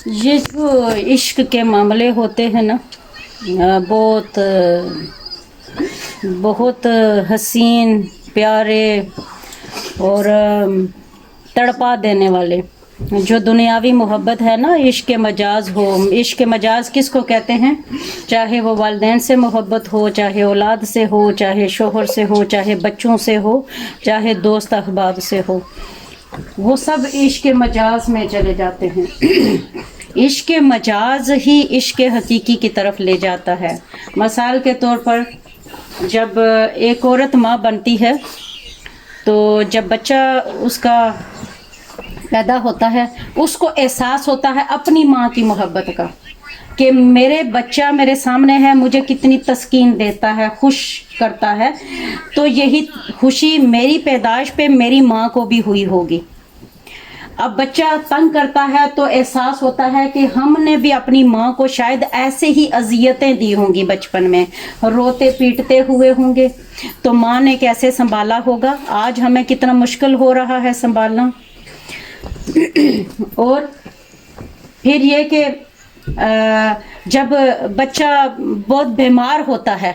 یہ جو عشق کے معاملے ہوتے ہیں نا، بہت بہت حسین، پیارے اور تڑپا دینے والے. جو دنیاوی محبت ہے نا، عشق مجاز ہو. عشق مجاز کس کو کہتے ہیں؟ چاہے وہ والدین سے محبت ہو، چاہے اولاد سے ہو، چاہے شوہر سے ہو، چاہے بچوں سے ہو، چاہے دوست احباب سے ہو، وہ سب عشق مجاز میں چلے جاتے ہیں. عشق مجاز ہی عشق حقیقی کی طرف لے جاتا ہے. مثال کے طور پر جب ایک عورت ماں بنتی ہے تو جب بچہ اس کا پیدا ہوتا ہے، اس کو احساس ہوتا ہے اپنی ماں کی محبت کا، کہ میرے بچہ میرے سامنے ہے، مجھے کتنی تسکین دیتا ہے، خوش کرتا ہے. تو یہی خوشی میری پیدائش پہ میری ماں کو بھی ہوئی ہوگی. اب بچہ تنگ کرتا ہے تو احساس ہوتا ہے کہ ہم نے بھی اپنی ماں کو شاید ایسے ہی اذیتیں دی ہوں گی بچپن میں، روتے پیٹتے ہوئے ہوں گے، تو ماں نے کیسے سنبھالا ہوگا، آج ہمیں کتنا مشکل ہو رہا ہے سنبھالنا. اور پھر یہ کہ جب بچہ بہت بیمار ہوتا ہے،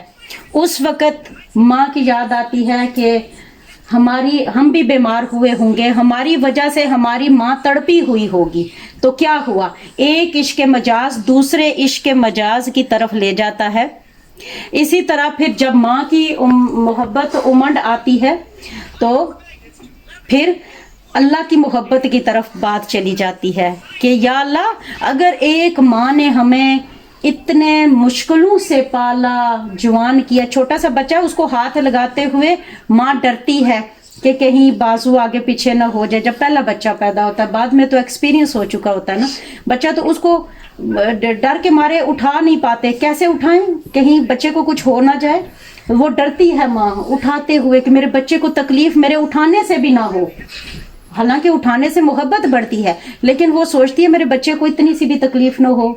اس وقت ماں کی یاد آتی ہے کہ ہم بھی بیمار ہوئے ہوں گے، ہماری وجہ سے ہماری ماں تڑپی ہوئی ہوگی. تو کیا ہوا، ایک عشق مجاز دوسرے عشق مجاز کی طرف لے جاتا ہے. اسی طرح پھر جب ماں کی محبت امنڈ آتی ہے تو پھر اللہ کی محبت کی طرف بات چلی جاتی ہے کہ یا اللہ، اگر ایک ماں نے ہمیں اتنے مشکلوں سے پالا، جوان کیا، چھوٹا سا بچہ، اس کو ہاتھ لگاتے ہوئے ماں ڈرتی ہے کہ کہیں بازو آگے پیچھے نہ ہو جائے. جب پہلا بچہ پیدا ہوتا ہے، بعد میں تو ایکسپیرینس ہو چکا ہوتا ہے نا بچہ، تو اس کو ڈر کے مارے اٹھا نہیں پاتے. کیسے اٹھائیں، کہیں بچے کو کچھ ہو نہ جائے. وہ ڈرتی ہے ماں اٹھاتے ہوئے کہ میرے بچے کو تکلیف میرے اٹھانے سے بھی نہ ہو. حالانکہ اٹھانے سے محبت بڑھتی ہے، لیکن وہ سوچتی ہے میرے بچے کو اتنی سی بھی تکلیف نہ ہو،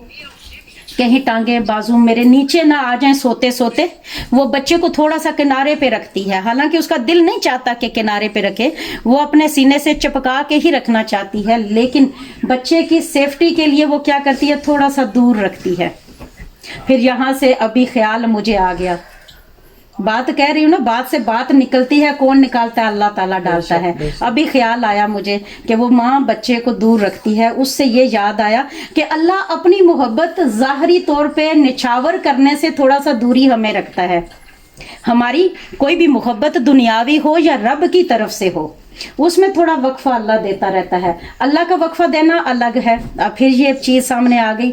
کہیں ٹانگیں بازو میرے نیچے نہ آ جائیں سوتے سوتے. وہ بچے کو تھوڑا سا کنارے پہ رکھتی ہے، حالانکہ اس کا دل نہیں چاہتا کہ کنارے پہ رکھے، وہ اپنے سینے سے چپکا کے ہی رکھنا چاہتی ہے، لیکن بچے کی سیفٹی کے لیے وہ کیا کرتی ہے، تھوڑا سا دور رکھتی ہے. پھر یہاں سے ابھی خیال مجھے آ گیا، بات کہہ رہی ہوں نا، بات سے بات نکلتی ہے، کون نکالتا ہے؟ اللہ تعالیٰ ڈالتا ہے. ابھی خیال آیا مجھے کہ وہ ماں بچے کو دور رکھتی ہے. اس سے یہ یاد آیا کہ اللہ اپنی محبت ظاہری طور پہ نچھاور کرنے سے تھوڑا سا دوری ہمیں رکھتا ہے. ہماری کوئی بھی محبت دنیاوی ہو یا رب کی طرف سے ہو، اس میں تھوڑا وقفہ اللہ دیتا رہتا ہے. اللہ کا وقفہ دینا الگ ہے. اب پھر یہ چیز سامنے آ گئی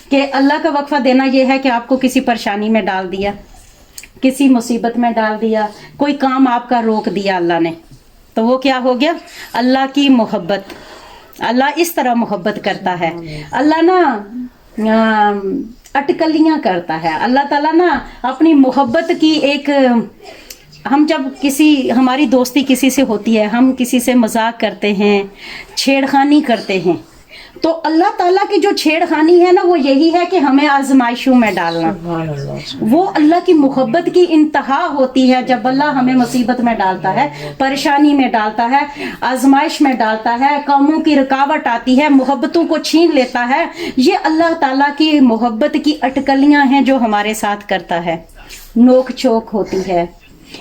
کہ اللہ کا وقفہ دینا یہ ہے کہ آپ کو کسی پریشانی میں ڈال دیا، کسی مصیبت میں ڈال دیا، کوئی کام آپ کا روک دیا اللہ نے، تو وہ کیا ہو گیا، اللہ کی محبت. اللہ اس طرح محبت کرتا ہے. اللہ نا اٹکلیاں کرتا ہے. اللہ تعالیٰ نا اپنی محبت کی ایک، ہم جب ہماری دوستی کسی سے ہوتی ہے، ہم کسی سے مذاق کرتے ہیں، چھیڑخانی کرتے ہیں، تو اللہ تعالیٰ کی جو چھیڑ خانی ہے نا، وہ یہی ہے کہ ہمیں آزمائشوں میں ڈالنا. وہ اللہ کی محبت کی انتہا ہوتی ہے جب اللہ ہمیں مصیبت میں ڈالتا ہے، پریشانی میں ڈالتا ہے، آزمائش میں ڈالتا ہے، کاموں کی رکاوٹ آتی ہے، محبتوں کو چھین لیتا ہے. یہ اللہ تعالیٰ کی محبت کی اٹکلیاں ہیں جو ہمارے ساتھ کرتا ہے، نوک چوک ہوتی ہے.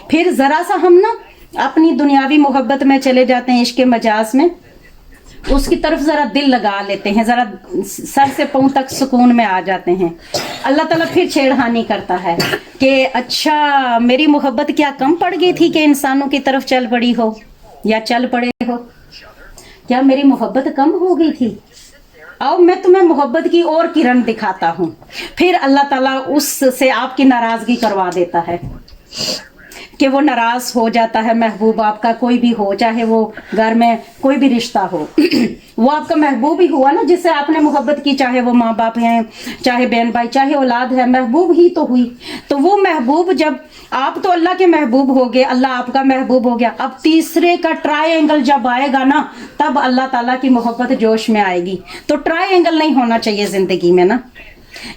پھر ذرا سا ہم نا اپنی دنیاوی محبت میں چلے جاتے ہیں، عشق مجاز میں، اس کی طرف ذرا دل لگا لیتے ہیں، ذرا سر سے پاؤں تک سکون میں آ جاتے ہیں. اللہ تعالیٰ پھر چھیڑخانی کرتا ہے کہ اچھا میری محبت کیا کم پڑ گئی تھی کہ انسانوں کی طرف چل پڑی ہو یا چل پڑے ہو؟ کیا میری محبت کم ہو گئی تھی؟ آؤ میں تمہیں محبت کی اور کرن دکھاتا ہوں. پھر اللہ تعالیٰ اس سے آپ کی ناراضگی کروا دیتا ہے کہ وہ ناراض ہو جاتا ہے. محبوب آپ کا کوئی بھی ہو، چاہے وہ گھر میں کوئی بھی رشتہ ہو، وہ آپ کا محبوب ہی ہوا نا، جس سے آپ نے محبت کی، چاہے وہ ماں باپ ہیں، چاہے بہن بھائی، چاہے اولاد ہے، محبوب ہی تو ہوئی. تو وہ محبوب، جب آپ تو اللہ کے محبوب ہو گئے، اللہ آپ کا محبوب ہو گیا، اب تیسرے کا ٹرائی اینگل جب آئے گا نا، تب اللہ تعالیٰ کی محبت جوش میں آئے گی. تو ٹرائی اینگل نہیں ہونا چاہیے زندگی میں نا،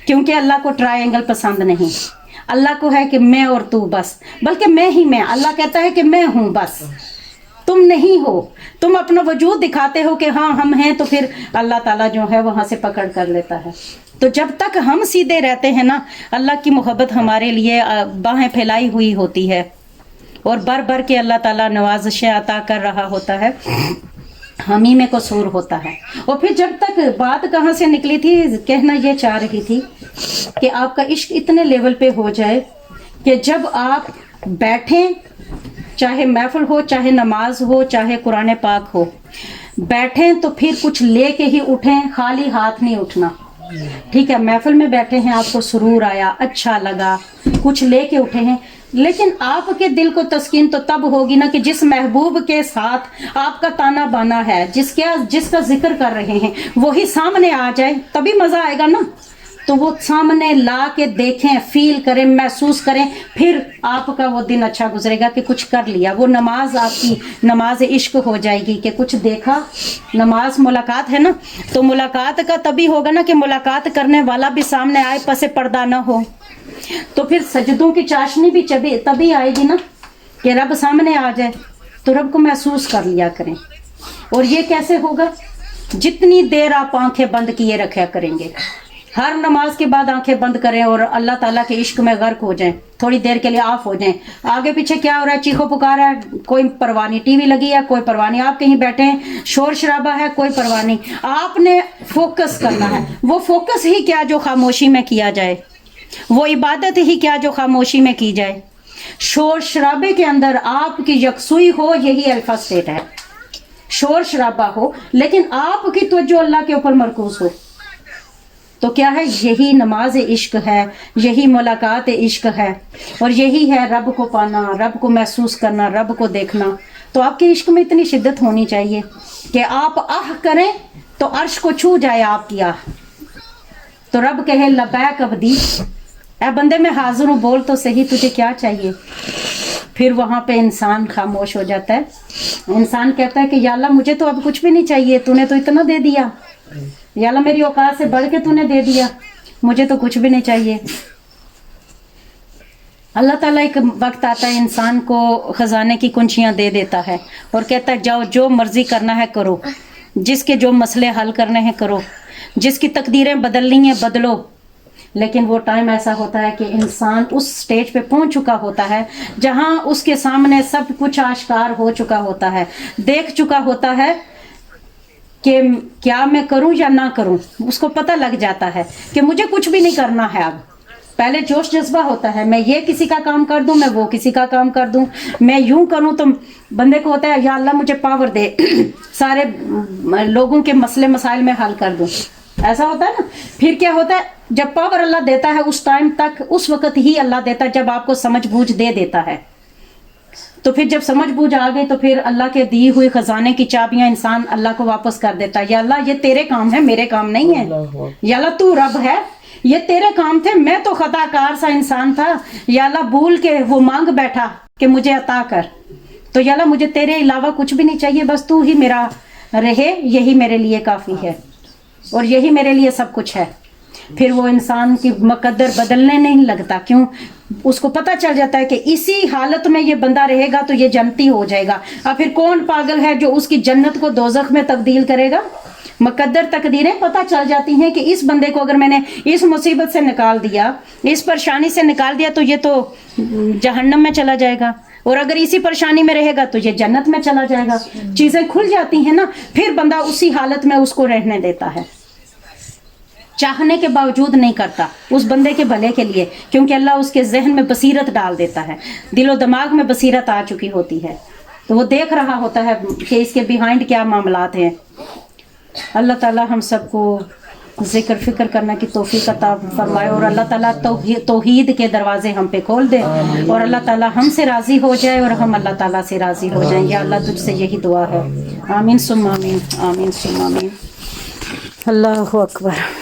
کیونکہ اللہ کو ٹرائی اینگل پسند نہیں. اللہ کو ہے کہ میں اور تو بس، بلکہ میں ہی میں. اللہ کہتا ہے کہ میں ہوں بس. تم نہیں ہو, تم اپنا وجود دکھاتے ہو کہ ہاں ہم ہیں, تو پھر اللہ تعالیٰ جو ہے وہاں سے پکڑ کر لیتا ہے. تو جب تک ہم سیدھے رہتے ہیں نا, اللہ کی محبت ہمارے لیے باہیں پھیلائی ہوئی ہوتی ہے, اور بر بر کے اللہ تعالیٰ نوازشیں عطا کر رہا ہوتا ہے, ہم ہی میں قصور ہوتا ہے. اور پھر جب تک بات کہاں سے نکلی تھی, کہنا یہ چاہ رہی تھی کہ آپ کا عشق اتنے لیول پہ ہو جائے کہ جب آپ بیٹھیں, چاہے محفل ہو, چاہے نماز ہو, چاہے قرآن پاک ہو, بیٹھیں تو پھر کچھ لے کے ہی اٹھیں, خالی ہاتھ نہیں اٹھنا. ٹھیک ہے, محفل میں بیٹھے ہیں, آپ کو سرور آیا, اچھا لگا, کچھ لے کے اٹھے ہیں, لیکن آپ کے دل کو تسکین تو تب ہوگی نا کہ جس محبوب کے ساتھ آپ کا تانا بانا ہے, جس کا ذکر کر رہے ہیں, وہی سامنے آ جائے, تبھی مزہ آئے گا نا. تو وہ سامنے لا کے دیکھیں, فیل کریں, محسوس کریں, پھر آپ کا وہ دن اچھا گزرے گا کہ کچھ کر لیا. وہ نماز آپ کی نماز عشق ہو جائے گی کہ کچھ دیکھا. نماز ملاقات ہے نا, تو ملاقات کا تبھی ہوگا نا کہ ملاقات کرنے والا بھی سامنے آئے, پس پردہ نہ ہو. تو پھر سجدوں کی چاشنی بھی تبھی آئے گی نا کہ رب سامنے آ جائے, تو رب کو محسوس کر لیا کریں. اور یہ کیسے ہوگا؟ جتنی دیر آپ آنکھیں بند کیے رکھا کریں گے, ہر نماز کے بعد آنکھیں بند کریں اور اللہ تعالیٰ کے عشق میں غرق ہو جائیں, تھوڑی دیر کے لیے آف ہو جائیں. آگے پیچھے کیا ہو رہا ہے, چیخو پکار ہے, کوئی پرواہ نہیں, ٹی وی لگی ہے, کوئی پرواہ نہیں, آپ کہیں بیٹھے ہیں, شور شرابہ ہے, کوئی پرواہ نہیں. آپ نے فوکس کرنا ہے. وہ فوکس ہی کیا جو خاموشی میں کیا جائے, وہ عبادت ہی کیا جو خاموشی میں کی جائے. شور شرابے کے اندر آپ کی یکسوئی ہو, یہی الفا اسٹیٹ ہے. شور شرابہ ہو لیکن آپ کی توجہ اللہ کے اوپر مرکوز ہو, تو کیا ہے, یہی نماز عشق ہے, یہی ملاقات عشق ہے, اور یہی ہے رب کو پانا, رب کو محسوس کرنا, رب کو دیکھنا. تو آپ کے عشق میں اتنی شدت ہونی چاہیے کہ آپ آہ کریں تو عرش کو چھو جائے آپ کی آہ, تو رب کہے لبیک عبدی, اے بندے میں حاضر ہوں, بول تو صحیح تجھے کیا چاہیے. پھر وہاں پہ انسان خاموش ہو جاتا ہے. انسان کہتا ہے کہ یا اللہ مجھے تو اب کچھ بھی نہیں چاہیے, تو نے تو اتنا دے دیا, یا اللہ میری اوقات سے بڑھ کے تو نے دے دیا, مجھے تو کچھ بھی نہیں چاہیے. اللہ تعالیٰ ایک وقت آتا ہے انسان کو خزانے کی کنچیاں دے دیتا ہے اور کہتا ہے جاؤ جو مرضی کرنا ہے کرو, جس کے جو مسئلے حل کرنے ہیں کرو, جس کی تقدیریں بدلنی ہیں بدلو. لیکن وہ ٹائم ایسا ہوتا ہے کہ انسان اس سٹیج پہ پہنچ چکا ہوتا ہے جہاں اس کے سامنے سب کچھ آشکار ہو چکا ہوتا ہے, دیکھ چکا ہوتا ہے کہ کیا میں کروں یا نہ کروں. اس کو پتہ لگ جاتا ہے کہ مجھے کچھ بھی نہیں کرنا ہے. اب پہلے جوش جذبہ ہوتا ہے, میں یہ کسی کا کام کر دوں, میں وہ کسی کا کام کر دوں, میں یوں کروں, تو بندے کو ہوتا ہے یا اللہ مجھے پاور دے, سارے لوگوں کے مسئلے مسائل میں حل کر دوں. ایسا ہوتا ہے نا. پھر کیا ہوتا ہے, جب پاور اللہ دیتا ہے اس ٹائم تک, اس وقت ہی اللہ دیتا ہے جب آپ کو سمجھ بوجھ دے دیتا ہے. تو پھر جب سمجھ بوجھ آ گئی تو پھر اللہ کے دی ہوئی خزانے کی چابیاں انسان اللہ کو واپس کر دیتا ہے. یا اللہ یہ تیرے کام ہے, میرے کام نہیں ہے. یا اللہ تو رب ہے, یہ تیرے کام تھے, میں تو خطا کار سا انسان تھا. یا اللہ بھول کے وہ مانگ بیٹھا کہ مجھے عطا کر, تو یا اللہ مجھے تیرے علاوہ کچھ بھی نہیں چاہیے, بس تو ہی میرا رہے, یہی میرے لیے کافی ہے اور یہی میرے لیے سب کچھ ہے. پھر وہ انسان کی مقدر بدلنے نہیں لگتا. کیوں؟ اس کو پتہ چل جاتا ہے کہ اسی حالت میں یہ بندہ رہے گا تو یہ جنتی ہو جائے گا. اب پھر کون پاگل ہے جو اس کی جنت کو دوزخ میں تبدیل کرے گا؟ مقدر تقدیریں پتہ چل جاتی ہیں کہ اس بندے کو اگر میں نے اس مصیبت سے نکال دیا, اس پریشانی سے نکال دیا, تو یہ تو جہنم میں چلا جائے گا, اور اگر اسی پریشانی میں رہے گا تو یہ جنت میں چلا جائے گا. چیزیں کھل جاتی ہیں نا, پھر بندہ اسی حالت میں اس کو رہنے دیتا ہے, چاہنے کے باوجود نہیں کرتا اس بندے کے بھلے کے لیے, کیونکہ اللہ اس کے ذہن میں بصیرت ڈال دیتا ہے, دل و دماغ میں بصیرت آ چکی ہوتی ہے, تو وہ دیکھ رہا ہوتا ہے کہ اس کے بیہائنڈ کیا معاملات ہیں. اللہ تعالی ہم سب کو ذکر فکر کرنے کی توفیق عطا فرمائے, اور اللہ تعالیٰ توحید کے دروازے ہم پہ کھول دے, اور اللہ تعالیٰ ہم سے راضی ہو جائے اور ہم اللہ تعالیٰ سے راضی ہو جائیں. یا اللہ تجھ سے یہی دعا ہے. آمین ثم آمین, آمین ثم آمین. اللہ اکبر.